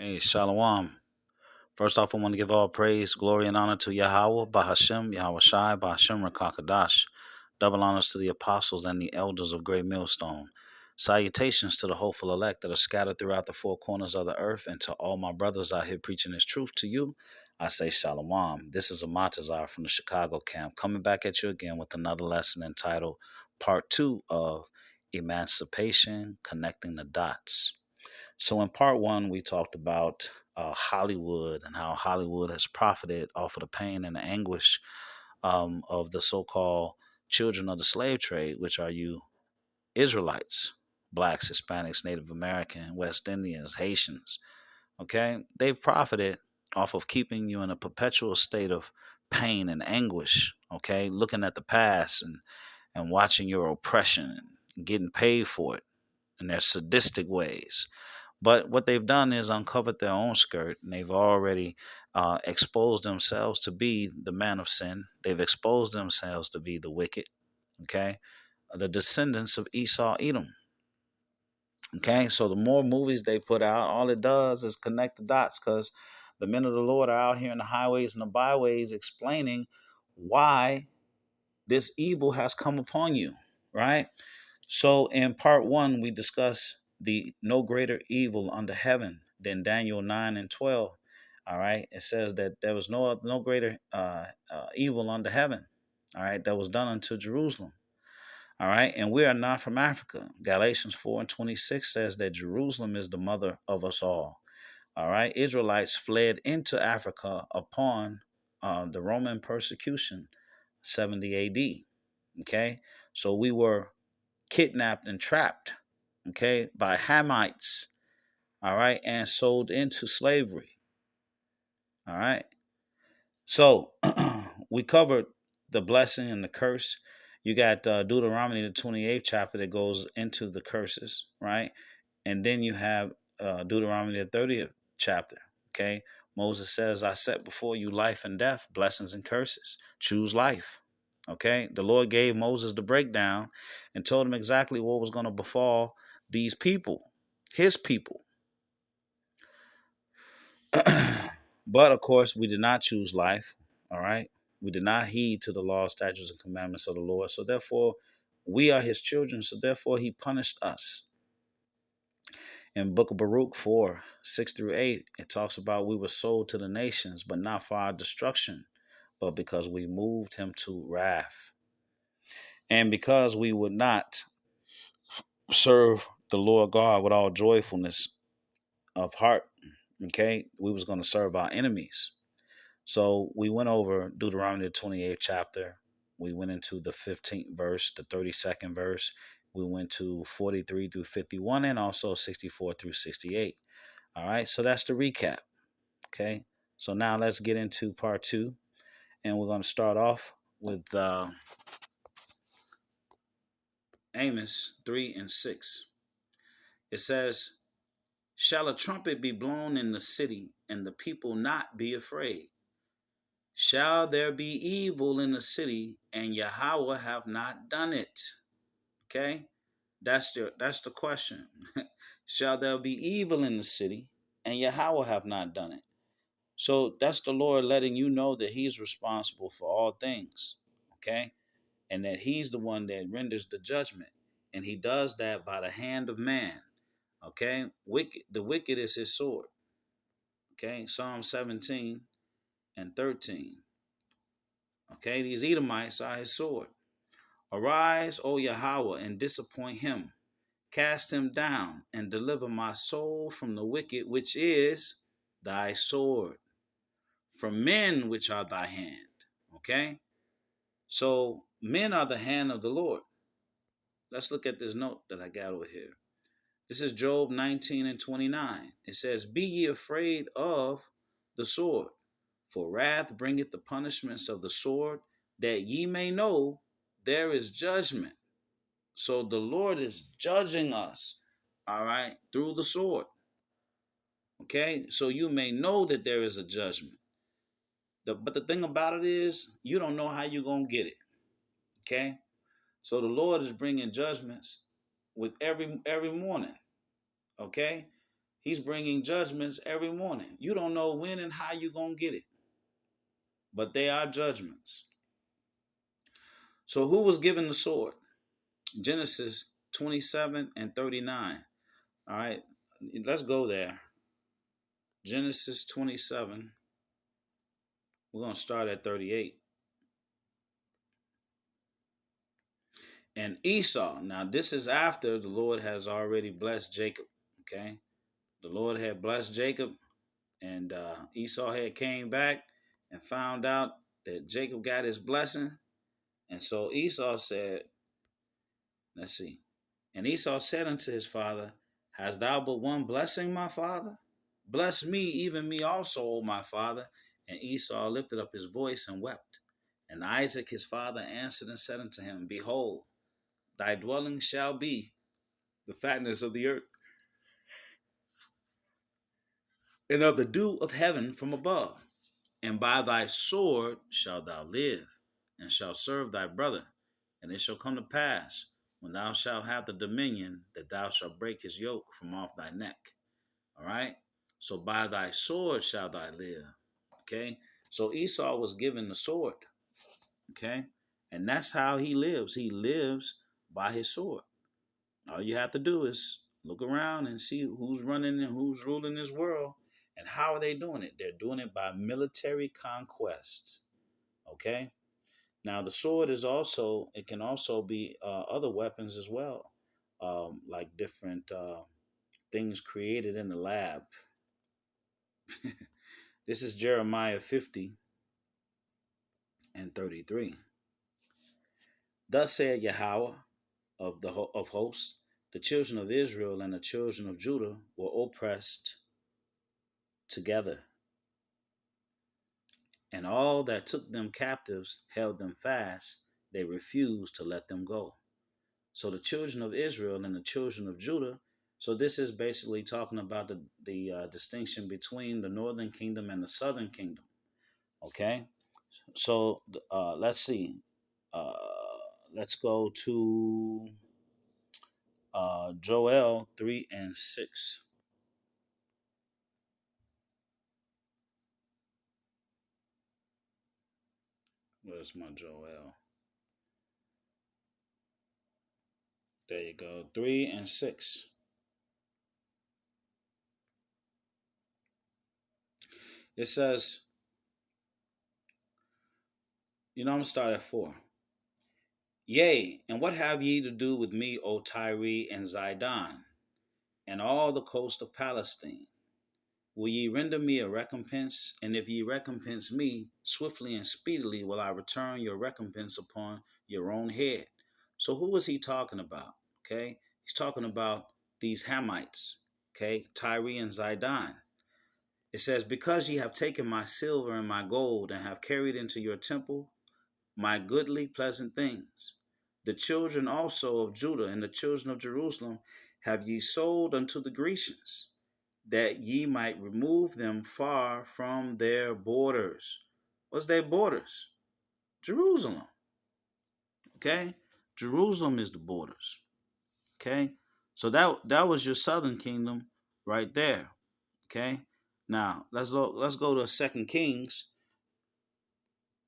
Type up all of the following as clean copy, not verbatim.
Hey, Shalom. First off, I want to give all praise, glory, and honor to Yahweh, Bahashem, Yahweh Shai, Bahashem Rakakadash. Double honors to the apostles and the elders of Great Millstone. Salutations to the hopeful elect that are scattered throughout the four corners of the earth, and to all my brothers out here preaching this truth to you. I say Shalom. This is Amatazar from the Chicago camp, coming back at you again with another lesson entitled Part 2 of Emancipation, Connecting the Dots. So in part one, we talked about Hollywood and how Hollywood has profited off of the pain and the anguish of the so-called children of the slave trade, which are you Israelites, blacks, Hispanics, Native American, West Indians, Haitians. Okay, they've profited off of keeping you in a perpetual state of pain and anguish. Okay, looking at the past and watching your oppression and getting paid for it in their sadistic ways. But what they've done is uncovered their own skirt, and they've already exposed themselves to be the man of sin. They've exposed themselves to be the wicked, okay? The descendants of Esau, Edom, okay? So the more movies they put out, all it does is connect the dots because the men of the Lord are out here in the highways and the byways explaining why this evil has come upon you, right? So in part one, we discuss the no greater evil under heaven than Daniel 9 and 12. All right. It says that there was no greater evil under heaven. All right. That was done unto Jerusalem. All right. And we are not from Africa. Galatians 4 and 26 says that Jerusalem is the mother of us all. All right. Israelites fled into Africa upon the Roman persecution, 70 AD. Okay. So we were kidnapped and trapped, okay, by Hamites, all right, and sold into slavery, all right. So we covered the blessing and the curse. You got Deuteronomy, the 28th chapter, that goes into the curses, right? And then you have Deuteronomy, the 30th chapter, okay? Moses says, I set before you life and death, blessings and curses. Choose life. Okay, the Lord gave Moses the breakdown and told him exactly what was going to befall these people, his people. But of course, we did not choose life. All right, we did not heed to the law, statutes, and commandments of the Lord. So therefore, we are his children. So therefore, he punished us. In Book of Baruch 4, 6 through 8, it talks about we were sold to the nations, but not for our destruction, but because we moved him to wrath. And because we would not serve the Lord God with all joyfulness of heart, okay, we was going to serve our enemies. So we went over Deuteronomy the 28th chapter. We went into the 15th verse, the 32nd verse. We went to 43 through 51 and also 64 through 68. All right, so that's the recap. Okay, so now let's get into part two. And we're going to start off with Amos 3 and 6. It says, shall a trumpet be blown in the city, and the people not be afraid? Shall there be evil in the city, and Yahweh have not done it? Okay, that's the question. Shall there be evil in the city, and Yahweh have not done it? So that's the Lord letting you know that He's responsible for all things. Okay, and that He's the one that renders the judgment, and He does that by the hand of man. Okay, the wicked is His sword. Okay, Psalm 17 and 13. Okay, these Edomites are his sword. Arise, O Yahweh, and disappoint him. Cast him down and deliver my soul from the wicked, which is thy sword, from men which are thy hand. Okay, so men are the hand of the Lord. Let's look at this note that I got over here. This is Job 19 and 29. It says, be ye afraid of the sword, for wrath bringeth the punishments of the sword, that ye may know there is judgment. So the Lord is judging us, all right, through the sword. Okay, so you may know that there is a judgment. But the thing about it is, you don't know how you're going to get it. Okay, so the Lord is bringing judgments with every morning. Okay, He's bringing judgments every morning. You don't know when and how you're going to get it, but they are judgments. So who was given the sword? Genesis 27 and 39. All right, let's go there. Genesis 27. We're going to start at 38. And Esau, now this is after the Lord has already blessed Jacob. Okay, the Lord had blessed Jacob, and Esau had came back and found out that Jacob got his blessing. And so Esau said, let's see. And Esau said unto his father, hast thou but one blessing, my father? Bless me, even me also, O my father. And Esau lifted up his voice and wept. And Isaac his father answered and said unto him, behold, thy dwelling shall be the fatness of the earth, and of the dew of heaven from above. And by thy sword shalt thou live, and shalt serve thy brother. And it shall come to pass, when thou shalt have the dominion, that thou shalt break his yoke from off thy neck. All right? So by thy sword shalt thou live. Okay? So Esau was given the sword. Okay? And that's how he lives. He lives by his sword. All you have to do is look around and see who's running and who's ruling this world. And how are they doing it? They're doing it by military conquest. Okay? Now the sword is also, it can also be other weapons as well, like different things created in the lab. This is Jeremiah 50 and 33. Thus said Yahweh of hosts, the children of Israel and the children of Judah were oppressed together, and all that took them captives held them fast. They refused to let them go. So the children of Israel and the children of Judah. So this is basically talking about the distinction between the northern kingdom and the southern kingdom. Okay, so let's see. Uh, let's go to Joel 3 and 6. Where's my Joel? There you go. 3 and 6. It says, I'm going to start at 4. Yea, and what have ye to do with me, O Tyre and Zidon, and all the coast of Palestine? Will ye render me a recompense? And if ye recompense me, swiftly and speedily will I return your recompense upon your own head. So who is he talking about? Okay, he's talking about these Hamites, okay, Tyre and Zidon. It says, because ye have taken my silver and my gold, and have carried into your temple my goodly pleasant things. The children also of Judah and the children of Jerusalem have ye sold unto the Grecians, that ye might remove them far from their borders. What's their borders? Jerusalem. Okay? Jerusalem is the borders. Okay? So that was your southern kingdom right there. Okay? Now let's go to 2 Kings,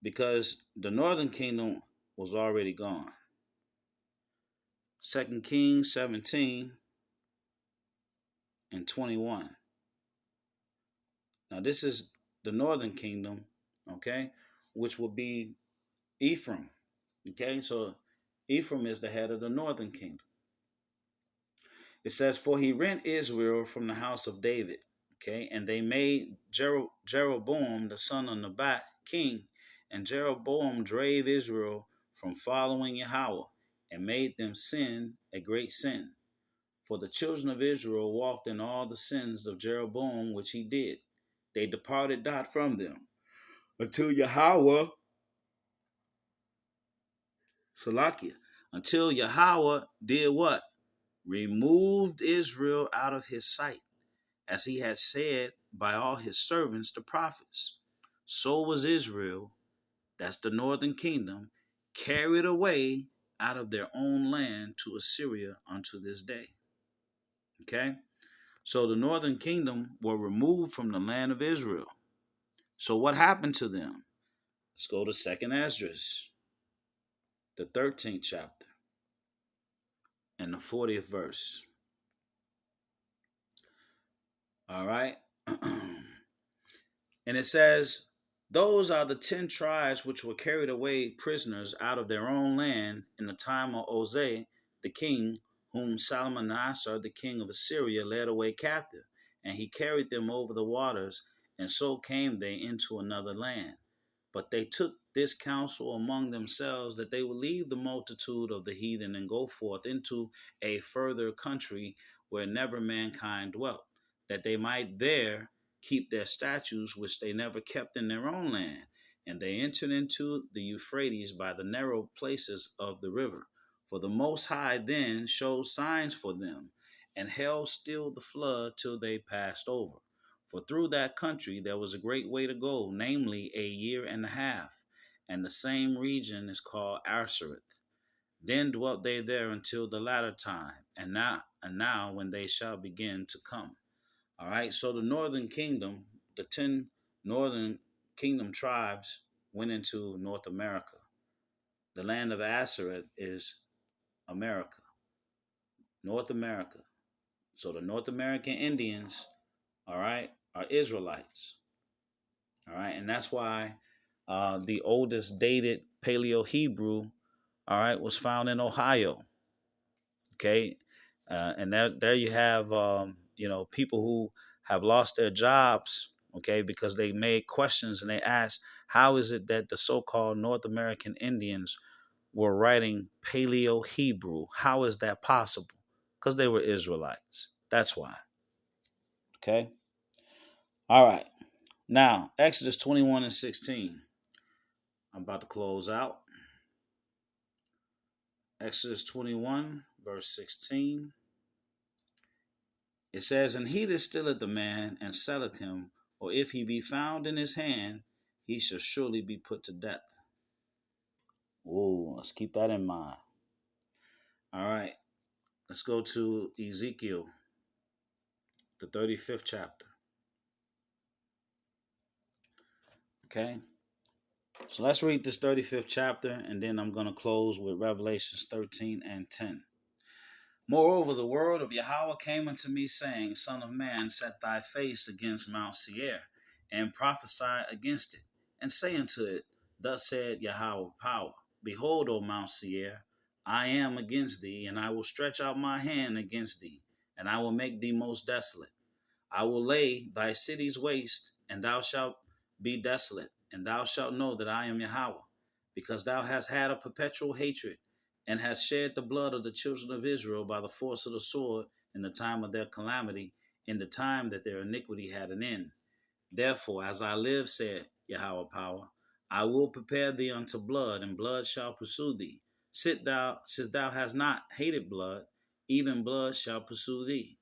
because the northern kingdom was already gone. 2 Kings 17 and 21. Now this is the northern kingdom, okay, which will be Ephraim. Okay, so Ephraim is the head of the northern kingdom. It says, for he rent Israel from the house of David. Okay, and they made Jeroboam the son of Nebat king, and Jeroboam drave Israel from following Yahweh, and made them sin a great sin. For the children of Israel walked in all the sins of Jeroboam which he did. They departed not from them until Yahweh, Salakia, until Yahweh did what? Removed Israel out of his sight, as he had said by all his servants the prophets. So was Israel, that's the northern kingdom, carried away out of their own land to Assyria unto this day. Okay? So the northern kingdom were removed from the land of Israel. So what happened to them? Let's go to 2nd Esdras, the 13th chapter, and the 40th verse. All right. And it says, those are the 10 tribes which were carried away prisoners out of their own land in the time of Uzziah, the king, whom Salmanassar, the king of Assyria, led away captive. And he carried them over the waters, and so came they into another land. But they took this counsel among themselves that they would leave the multitude of the heathen and go forth into a further country where never mankind dwelt, that they might there keep their statutes which they never kept in their own land. And they entered into the Euphrates by the narrow places of the river. For the Most High then showed signs for them, and held still the flood till they passed over. For through that country there was a great way to go, namely a year and a half, and the same region is called Arsareth. Then dwelt they there until the latter time, and now when they shall begin to come. All right, so the northern kingdom, the 10 northern kingdom tribes went into North America. The land of Arsareth is America, North America. So the North American Indians, all right, are Israelites. All right, and that's why the oldest dated Paleo Hebrew, all right, was found in Ohio. Okay, and there you have people who have lost their jobs. Okay, because they made questions and they asked, how is it that the so-called North American Indians were writing Paleo Hebrew? How is that possible? Because they were Israelites. That's why. Okay. All right. Now, Exodus 21 and 16. I'm about to close out. Exodus 21, verse 16. It says, and he that stealeth the man and selleth him, or if he be found in his hand, he shall surely be put to death. Whoa, let's keep that in mind. All right, let's go to Ezekiel, the 35th chapter. Okay, so let's read this 35th chapter, and then I'm going to close with Revelations 13 and 10. Moreover, the word of Yahweh came unto me, saying, Son of man, set thy face against Mount Seir, and prophesy against it, and say unto it, Thus said Yahweh power, Behold, O Mount Seir, I am against thee, and I will stretch out my hand against thee, and I will make thee most desolate. I will lay thy cities waste, and thou shalt be desolate, and thou shalt know that I am Yahweh, because thou hast had a perpetual hatred, and hast shed the blood of the children of Israel by the force of the sword in the time of their calamity, in the time that their iniquity had an end. Therefore, as I live, said Yahweh power, I will prepare thee unto blood, and blood shall pursue thee. Since thou hast not hated blood, even blood shall pursue thee.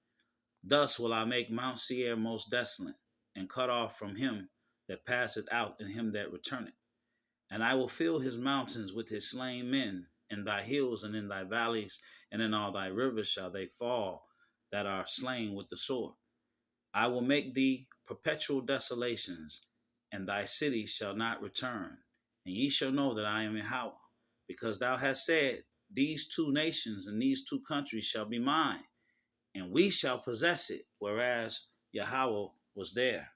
Thus will I make Mount Seir most desolate, and cut off from him that passeth out and him that returneth. And I will fill his mountains with his slain men. In thy hills and in thy valleys and in all thy rivers shall they fall that are slain with the sword. I will make thee perpetual desolations, and thy cities shall not return. And ye shall know that I am Yahweh, because thou hast said, These two nations and these two countries shall be mine, and we shall possess it, whereas Yahweh was there.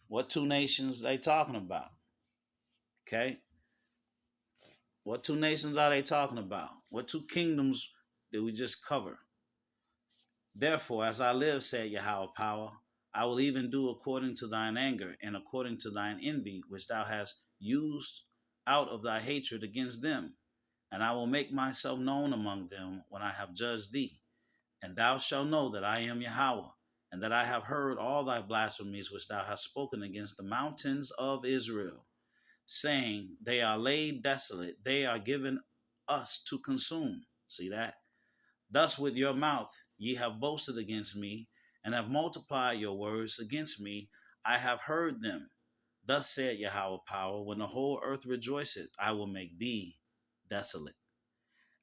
What two nations are they talking about? Okay? What two nations are they talking about? What two kingdoms did we just cover? Therefore, as I live, said Yahweh power, I will even do according to thine anger and according to thine envy, which thou hast used out of thy hatred against them. And I will make myself known among them when I have judged thee. And thou shalt know that I am Yahweh, and that I have heard all thy blasphemies which thou hast spoken against the mountains of Israel, saying, They are laid desolate, they are given us to consume. See that? Thus with your mouth ye have boasted against me, and have multiplied your words against me. I have heard them. Thus said Yahweh power, when the whole earth rejoiceth, I will make thee desolate.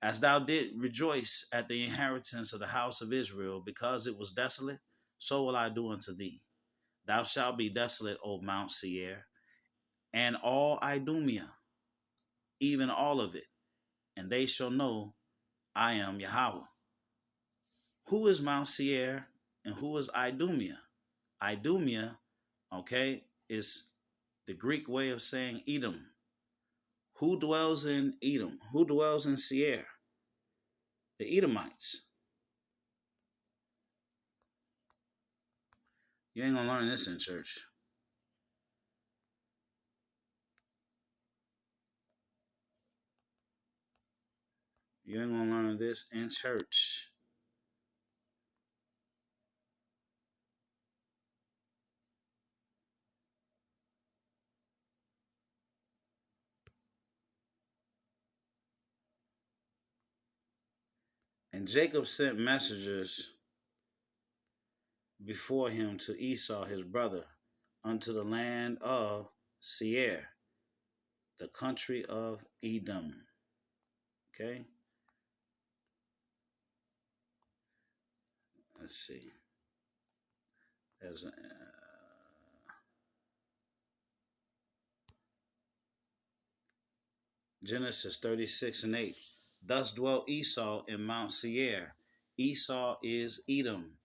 As thou did rejoice at the inheritance of the house of Israel, because it was desolate, so will I do unto thee. Thou shalt be desolate, O Mount Seir, and all Idumea, even all of it, and they shall know I am Yahweh. Who is Mount Seir and who is Idumea? Idumea, okay, is the Greek way of saying Edom. Who dwells in Edom? Who dwells in Seir? The Edomites. You ain't gonna learn this in church. You ain't gonna learn this in church. And Jacob sent messengers before him to Esau his brother unto the land of Seir, the country of Edom. Okay, let's see. There's Genesis 36:8. Thus dwelt Esau in Mount Seir. Esau is Edom.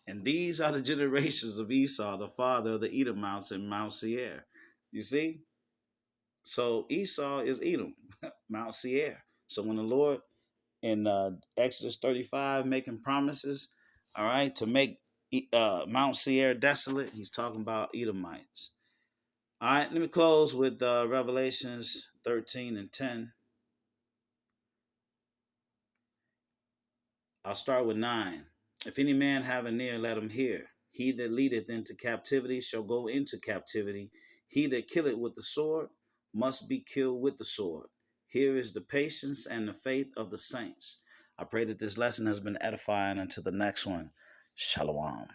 And these are the generations of Esau, the father of the Edomites in Mount Seir. You see? So Esau is Edom, Mount Seir. So when the Lord in Exodus 35 making promises, all right, to make Mount Seir desolate, he's talking about Edomites. All right, let me close with Revelations 13:10. I'll start with 9. If any man have an ear, let him hear. He that leadeth into captivity shall go into captivity. He that killeth with the sword must be killed with the sword. Here is the patience and the faith of the saints. I pray that this lesson has been edifying. Until the next one, Shalom.